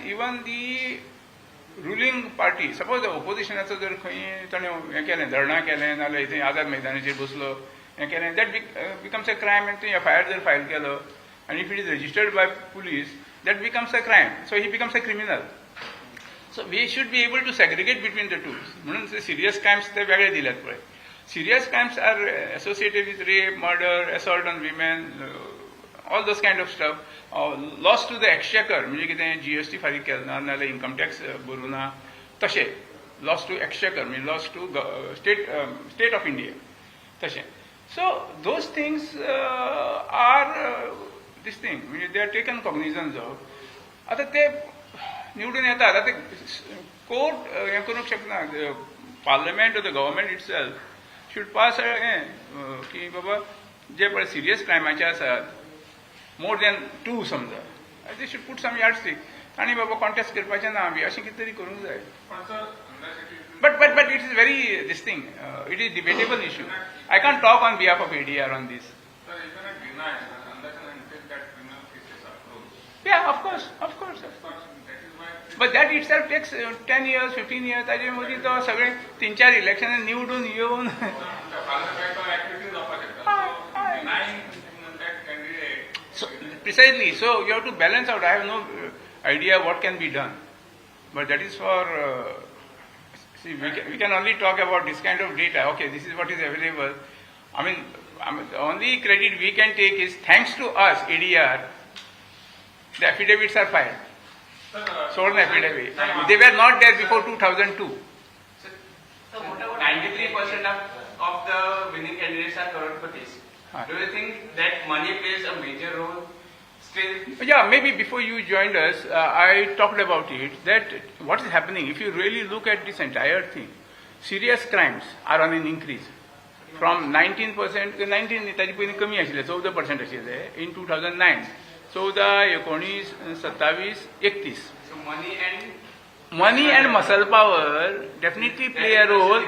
even the ruling party, suppose the oppositionाचो जर खंय ताणें हें केलें धरणां केलें नाल्यार थंय आझाद मैदानाचेर बसलो हें केलें that becomes a crime and थंय FIR जर file Kelo and if it is registered by police that becomes a crime, so he becomes a criminal. So we should be able to segregate between the two. म्हणून serious crimes ते वेगळे दिल्यात पळय. Serious crimes are associated with rape, murder, assault on women, all those kind of stuff. Loss to the exchequer, म्हणजे कितें GST फारीक केलें ना नाल्यार इन्कम टॅक्स भरूं ना तशें. Loss to exchequer means loss to state of India. तशें. So those things are this thing. They are taken cognizance of. आता ते निवडून येतात आता ते कोर्ट हें करूंक शकना. Parliament or the government itself should pass हें की बाबा जे पळय सिरियस क्रायमाचे आसात more than 2 समजा they should put some yardstick आनी बाबा कॉन्टेस्ट करपाचें ना बी अशें कितें तरी करूंक जाय. But it is very this thing. It is debatable issue. I can't talk on behalf of ADR on this. Yeah, of course. But that itself takes 10 years, 15 years. ताजे मदीं तो सगळे 3-4 इलेक्शन निवडून येवन So precisely. So you have to balance out. I have no idea what can be done, but that is for. See, we can only talk about this kind of data. Okay, this is what is available. I mean, the only credit we can take is thanks to us, ADR. The affidavits are filed. Sworn affidavit. They were not there before 2002. So what about 93% of the winning candidates are crorepati's? Do you think that money plays a major role still? Yeah, maybe before you joined us, I talked about it, that what is happening, if you really look at this entire thing, serious crimes are on an increase. From 19%, 19 ताजे पयलीं कमी आशिल्ले 14% आशिल्ले in 2009. 14, 19, 27, 31. So money and muscle power definitely play a role.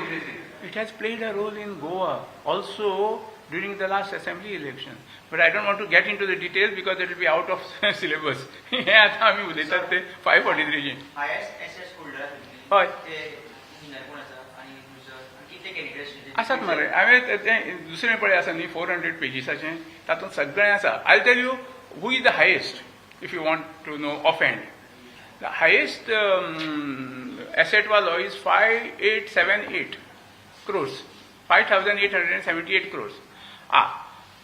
It has played a role in Goa also during the last assembly election. But I don't want to get into the details because it will be out of syllabus. हे आता आमी उलयतात ते 543 चे. Highest SS holder. हय. ते winner कोण आसा आणि loser कितले candidates आसात मरे. हांवें तें दुसरें पळय आसा न्ही 400 पेजीसाचें तातूंत सगळें आसा. I'll tell you who is the highest if you want to know offhand. The highest asset value is 5878 crores. 5,878 crores.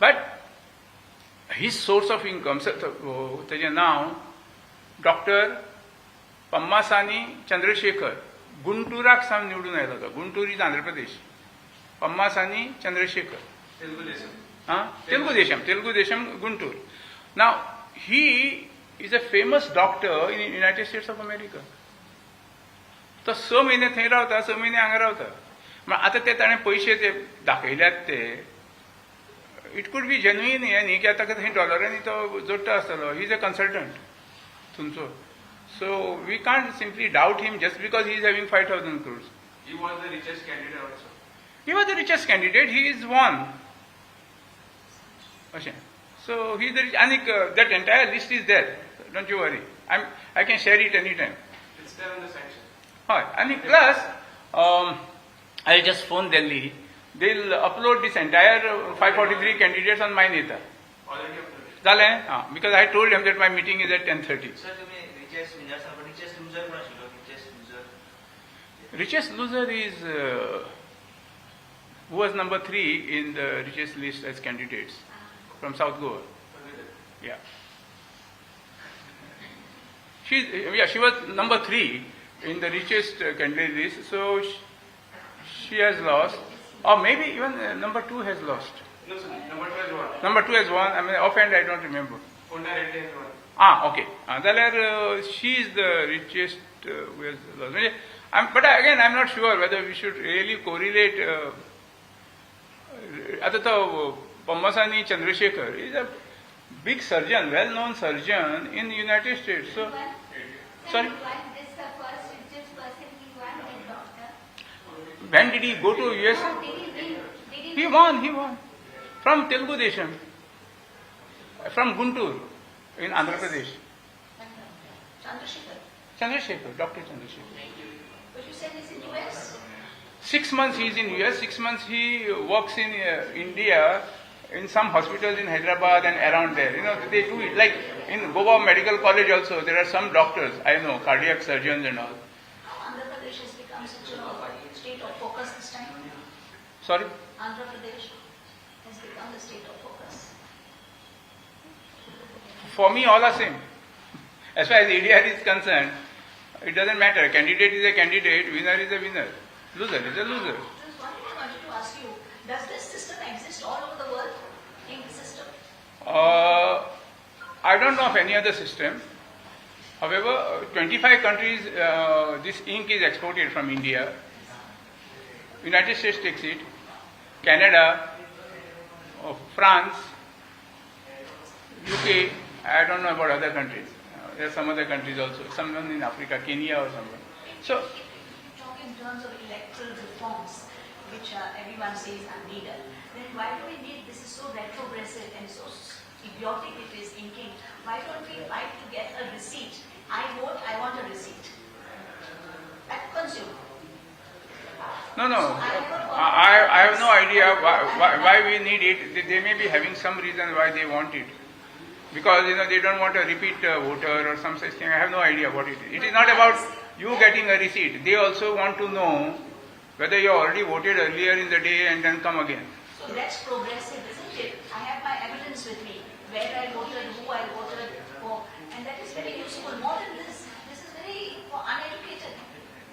But his source of income, ताजें नांव डॉक्टर पम्मासानी चंद्रशेखर, गुंटुराक सावन निवडून आयलो तो. Guntur is Andhra Pradesh. Pemmasani Chandrasekhar. Telugu Desam, Guntur. Now, he is a famous doctor in the United States of America. तो 6 महिने थंय रावता, 6 महिने हांगा रावता. आता ते ताणें पयशे ते दाखयल्यात ते इट कूड बी जेन्युइन हें न्ही की आतां थंय डॉलरांनी तो जोडटा आसतलो. ही इज अ कन्सल्टंट तुमचो. So we can't simply doubt him just because he is having 5,000 crores. He was the richest candidate also. He was the richest candidate. He is one. So he is the rich, and that entire list is there. Don't you worry. I can share it anytime. It's there on the sanction. And plus, I'll just phone Delhi. They'll upload this entire 543 candidates on my Neta. Already uploaded. Because I told him that my meeting is at 10:30. Sir, तुम्ही richest winner Sanga, but richest loser कोण आशिल्लो? Richest loser. Richest loser is who was number 3 in the richest list as candidates from South Goa. Yeah. She was number 3 in the richest candidate list. So she has lost. Or maybe even number 2 has lost. No, sir. Number 2 has won. Number 2 has won. I mean, offhand I don't remember. Honda Reddy has won. Okay. She is the richest who has lost. But again, I'm not sure whether we should really correlate. Pammasani Chandrasekhar is a big surgeon, well-known surgeon in the United States. So, sorry. When did he go to US? He won. From Telugu Desam. From Guntur in Andhra Pradesh. Chandrasekhar, Dr. Chandrasekhar. But you said he's in US? 6 months he is in US, 6 months he works in India, in some hospitals in Hyderabad and around there. They do it. Like in Goa Medical College also, there are some doctors, I know, cardiac surgeons and all. Andhra Pradesh has become such a state of focus this time. Sorry? Andhra Pradesh has become the state of focus. For me, all are same. As far as ADR is concerned, it doesn't matter. Candidate is a candidate, winner is a winner, loser is a loser. Just one thing I wanted to ask you, does this system exist all over the world? Ink system? I don't know of any other system. However, 25 countries, this ink is exported from India. United States takes it, Canada, France, UK, I don't know about other countries. There are some other countries also, someone in Africa, Kenya or somewhere. So, If you talk in terms of electoral reforms, which everyone says are needed, then why do we need, this is so retrogressive and so idiotic it is inking, why don't we fight to get a receipt? I vote, I want a receipt. That consumer. no, I have no idea why we need it. They may be having some reason why they want it. Because they don't want a repeat voter or some such thing. I have no idea what it is. It is not about you getting a receipt. They also want to know whether you already voted earlier in the day and then come again. So that's progressive, isn't it? I have my evidence with me, where I voted, who I voted for, and that is very useful. More than this is very uneducated.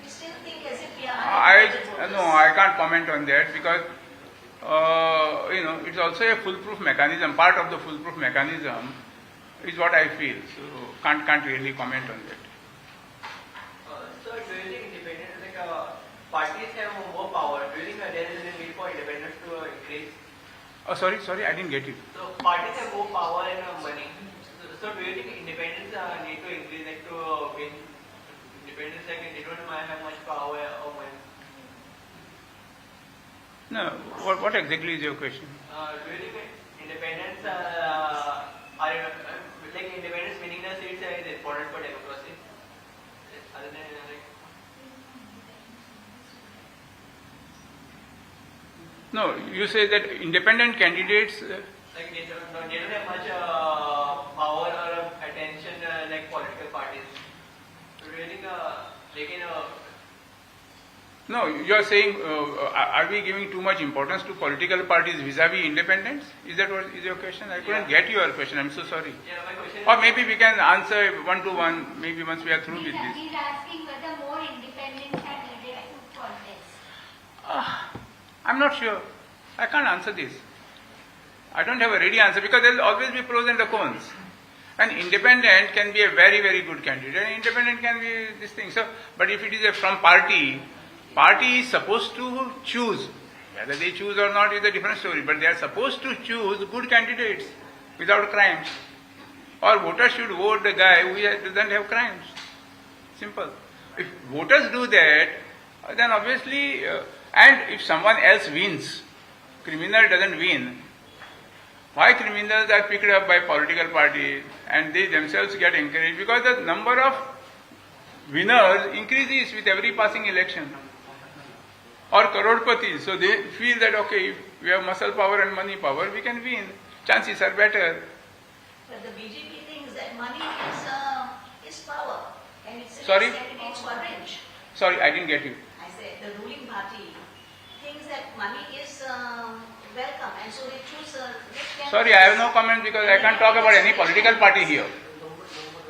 We still think as if we are uneducated voters. No, I can't comment on that because it's also a foolproof mechanism. Part of the foolproof mechanism is what I feel. So can't really comment on that. So do you think independence, parties have more power? Do you think there is a need for independence to increase? Oh, sorry, I didn't get it. So parties have more power and money. So do you think independence need to increase, to win independence, they don't have much power or money? No, what exactly is your question? Do you think independence, independence winning the seats is important for democracy? Other than No, you say that independent candidates. they don't have much power or attention like political parties. So do you think they can? No, you are saying, are we giving too much importance to political parties vis-a-vis independents? Is that what is your question? I couldn't get your question. I'm so sorry. Yeah, my question Or maybe we can answer one to one. Maybe once we are through with this. He's asking whether more independence are needed to contest. I'm not sure. I can't answer this. I don't have a ready answer because there will always be pros and cons. An independent can be a very, very good candidate. An independent can be this thing. So, but if it is from party is supposed to choose. Whether they choose or not is a different story. But they are supposed to choose good candidates without crimes. Or voters should vote the guy who doesn't have crimes. Simple. If voters do that, then obviously, and if someone else wins, criminal doesn't win. Why criminals are picked up by political parties and they themselves get encouraged? Because the number of winners increases with every passing election. Or crorepati, so they feel that okay, if we have muscle power and money power, we can win. Chances are better. But the BJP thinks that money is power, and it's Sorry? candidates for rich. Sorry, I didn't get you. I said the ruling party thinks that money is welcome, and so they choose rich candidates. Sorry, I have no comment because I can't talk about any political party here.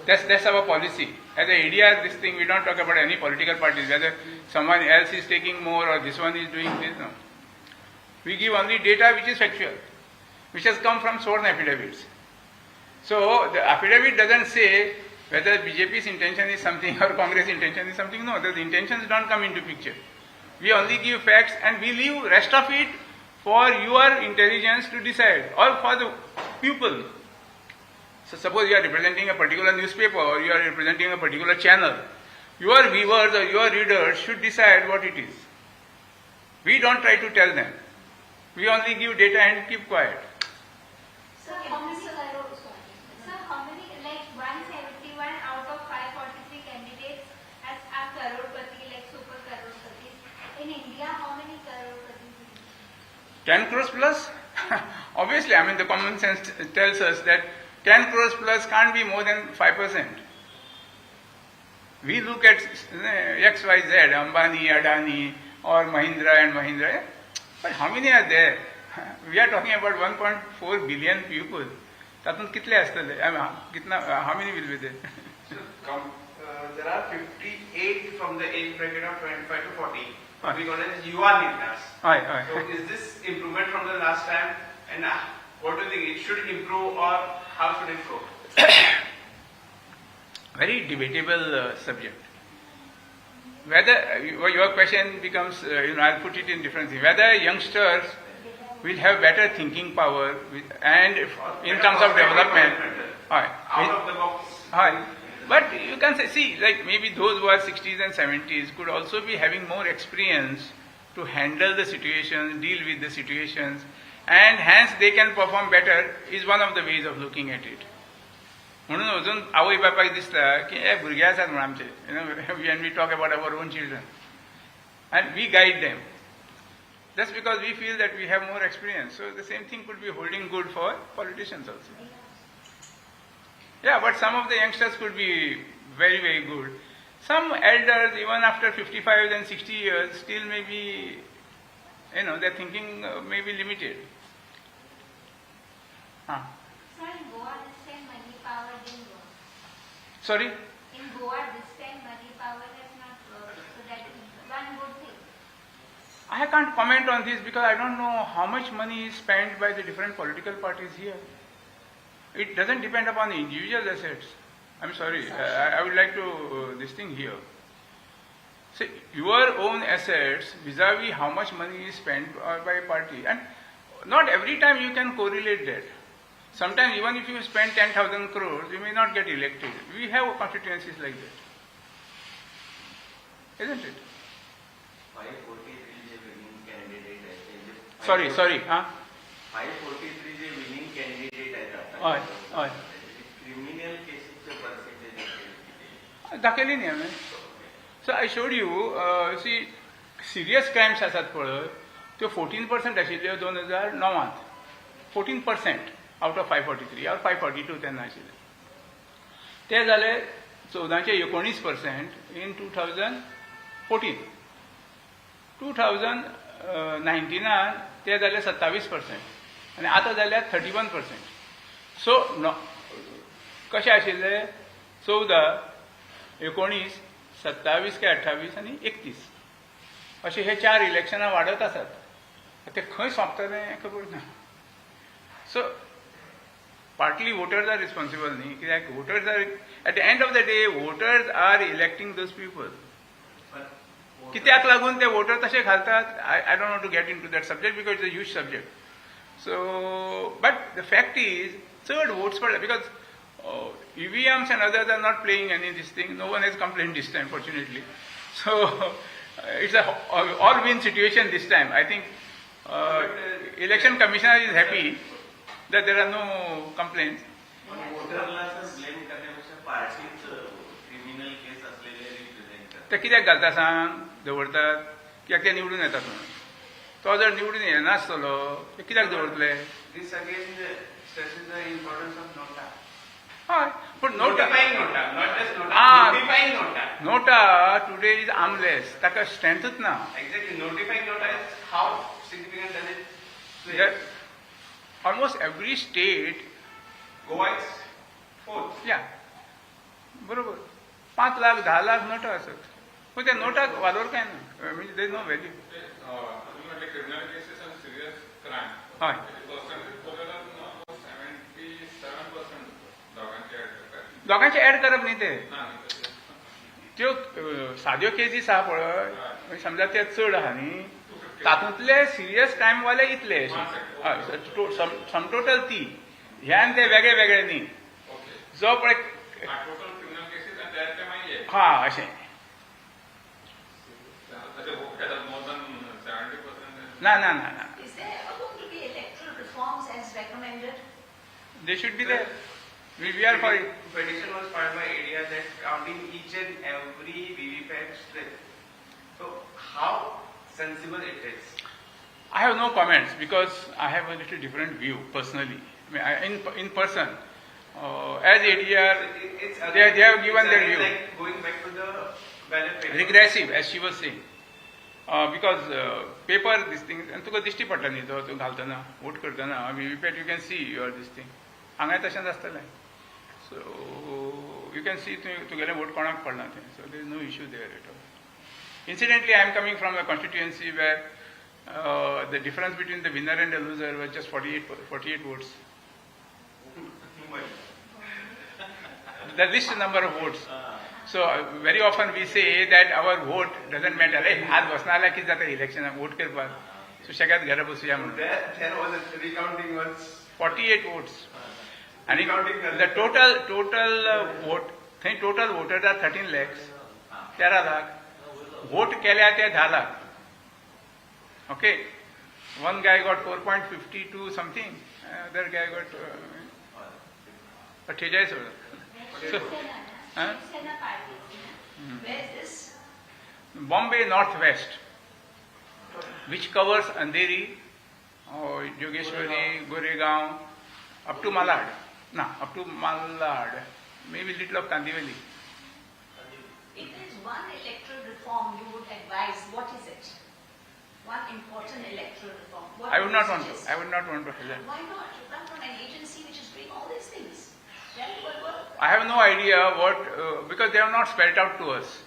That's our policy. As a ADR, this thing, we don't talk about any political parties, whether someone else is taking more or this one is doing this, no. We give only data which is factual, which has come from sworn affidavits. So, the affidavit doesn't say whether BJP's intention is something or Congress intention is something. No, the intentions don't come into picture. We only give facts and we leave rest of it for your intelligence to decide or for the people. So suppose you are representing a particular newspaper or you are representing a particular channel. Your viewers or your readers should decide what it is. We don't try to tell them. We only give data and keep quiet. So how many, like 171 out of 543 candidates 10 crores plus? Obviously, I mean, the common sense tells us that 10 crores plus can't be more than 5%. We look at XYZ, Ambani, Adani, or Mahindra and Mahindra, but how many are there? We are talking about 1.4 billion people. तातूंत कितले आसतले? How many will be there? So, there are 58 from the age bracket of 25 to 40. We call it Yuva Netas. So is this improvement from the last time? And what do you think? It should improve or how should it go? Very debatable subject. Whether your question becomes, I'll put it in different things. Whether youngsters will have better thinking power and in terms of development. Out of the box. But you can see, like maybe those who are 60s and 70s could also be having more experience to handle the situations, deal with the situations, and hence they can perform better is one of the ways of looking at it. म्हणून अजून आवय बापाक दिसता की हे भुरगे आसात म्हणून आमचे when we talk about our own children and we guide them just because we feel that we have more experience. So the same thing could be holding good for politicians also. Yeah, but some of the youngsters could be very, very good. Some elders, even after 55 and 60 years, still may be, their thinking may be limited. So in Goa this time money power didn't work. Sorry? In Goa this time money power has not worked. So that is one good thing. I can't comment on this because I don't know how much money is spent by the different political parties here. It doesn't depend upon the individual assets. I'm sorry, I would like to this thing here. So your own assets vis-a-vis how much money is spent by a party, and not every time you can correlate that. Sometimes even if you spend 10,000 crores, you may not get elected. We have constituencies like that, isn't it? 543 winning candidate. Sorry. 543 winning candidate criminal cases percentage दाखयली न्ही हांवें. So I showed you, see, serious crimes आसात पळय त्यो 14% आशिल्ल्यो 2009. 14% out of 543 or 542 तेन्ना आशिल्ले. ते जाले 14% in 2014. 2019 ते जाले 27% आनी आतां जाल्यार 31%. सो कशें आशिल्ले 14, 19, 27 काय 28 आनी 31 अशे हे 4 इलेक्शनां वाडत आसात. ते खंय सोंपतले हें खबर ना. सो partly voters are responsible न्ही, कित्याक voters are at the end of the day voters are electing those people. कित्याक लागून ते वोटर तशे घालतात, I don't want to get into that subject because it's a huge subject. So, but the fact is, third votes for because EVMs and others are not playing any this thing. No one has complained this time, fortunately. So, it's a all-win situation this time. I think election commissioner is happy that there are no complaints. वोटरला blame करण्यापेक्षा पार्टीच criminal case असलेले represent करतात. ते कित्याक घालता सांग दवरतात कित्याक ते निवडून येतात म्हणून. तो जर निवडून येनासतलो ते कित्याक दवरतले? This again stresses the importance of nota. हय पूण NOTA Notifying nota, not just nota. Notifying nota. NOTA today is armless, ताका स्ट्रेंथच ना. Exactly. Notifying nota is how significant does it play? That almost every state, Goa is fourth. yeah, बरोबर 5 lakh 10 lakh NOTA असत. पण त्या नोटाक वालोर काय ना, म्हणजे they know value. Criminal cases आणि सिरियस क्राईम हय दोगांचे ऍड करप न्ही ते. त्यो साद्यो केसीस आहा पळय, समजा ते चड आहा न्ही, तातूंतले सिरियस क्रायम वाले इतले सम टोटल ती ह्यान ते वेगळे वेगळे न्ही. जो पळय हा अशें ना ना ना ना. Is there ever going to be electoral reforms as recommended? They should be there. We are for it. Petition was filed by ADR that counting each and every VVPAT slip. So how sensible it is? I have no comments because I have a little different view personally. I mean, in person, as ADR, It's they have given their again view. like going back to the ballot paper. Regressive, as she was saying. Because paper, this thing, and तुका दिश्टी पडटा न्ही तो तूं घालतना vote करतना VVPAT you can see your this thing. हांगाय तशेंच आसतलें. So you can see तुगेलें वोट कोणाक पडना तें. So there is no issue there at all. Incidentally, I am coming from a constituency where the difference between the winner and the loser was just 48 votes. The least number of votes. So very often we say that our vote doesn't matter. Hey, आज बसनाला किती जाता election vote करपाक. सुशेगाद घरा बसूया म्हणून. There was a recounting was 48 votes. And Recounting the total vote, total voters are 13 lakhs, 13 lakh. Vote केल्या ते 10 lakh. Okay. One guy got 4.52 something. Other guy got 48. So, huh? Where is this? Bombay Northwest, which covers Andheri, Yogeshwari, Goregaon, up to Malad. No, up to Malad. Maybe little of Kandivali. If there is one electoral reform you would advise, what is it? One important electoral reform. What I would not want suggest? to. I would not want to hazard. Why not? You come from an agency which is doing all these things. Tell me what work. I have no idea what, because they have not spelled out to us.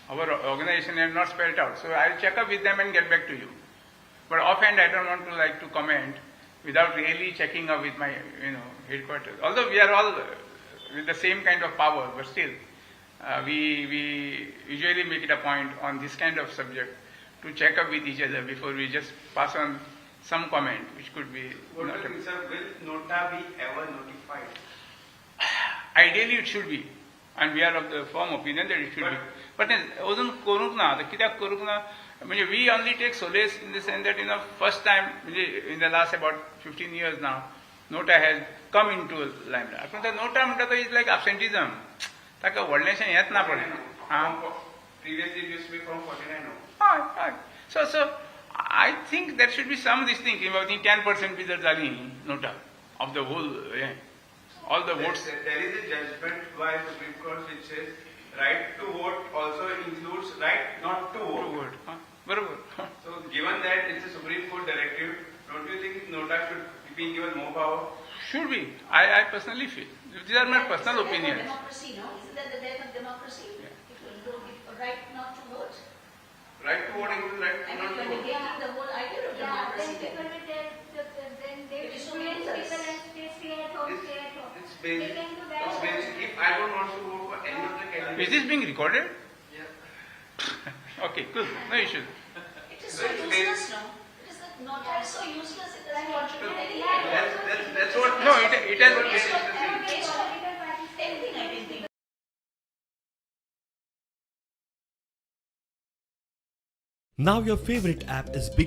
Our organization has not spelled out. So I'll check up with them and get back to you. But offhand, I don't want to like to comment without really checking up with my, headquarters. Although we are all with the same kind of power, but still, we usually make it a point on this kind of subject to check up with each other before we just pass on some comment, which could be what not do you think, sir? Will Nota be ever notified? Ideally it should be, and we are of the firm opinion that it should be. But then, अजून करूंक ना, आता कित्याक करूंक ना? म्हणजे we only take solace in the sense that first time, in the last about 15 years now, Nota has come into limelight. पण त्या Nota म्हणटा तो is like absenteeism. ताका व्हडलेशें येत ना पडलें. Previously it used to be from 49 now. हय. So I think there should be some this thing, about 10% B जर जाली Nota of the whole, all the votes. There is a judgment by Supreme Court which says right to vote also includes right not to vote. बरोबर. So given that it's a Supreme Court directive, don't you think Nota should be given more power? Should be. I personally feel. These are my personal It's the death opinions. of democracy, no? Isn't that the death of democracy? It will go give a right not to vote. Right to vote includes right I not mean, to you're vote. negating the whole idea of Yeah, democracy then then. people will tell, then they It is so will tell dangerous. people and they stay at home, stay at home. It's They basic. can do that. It's basic. If I don't want to vote for any of the candidates. Is this being recorded? Yeah. Okay, good. No issues. It is so It's useless, no? It is not so useless, it doesn't contribute anything. That's what. No, it has. Based on anything, I didn't think. Now your favorite app is big.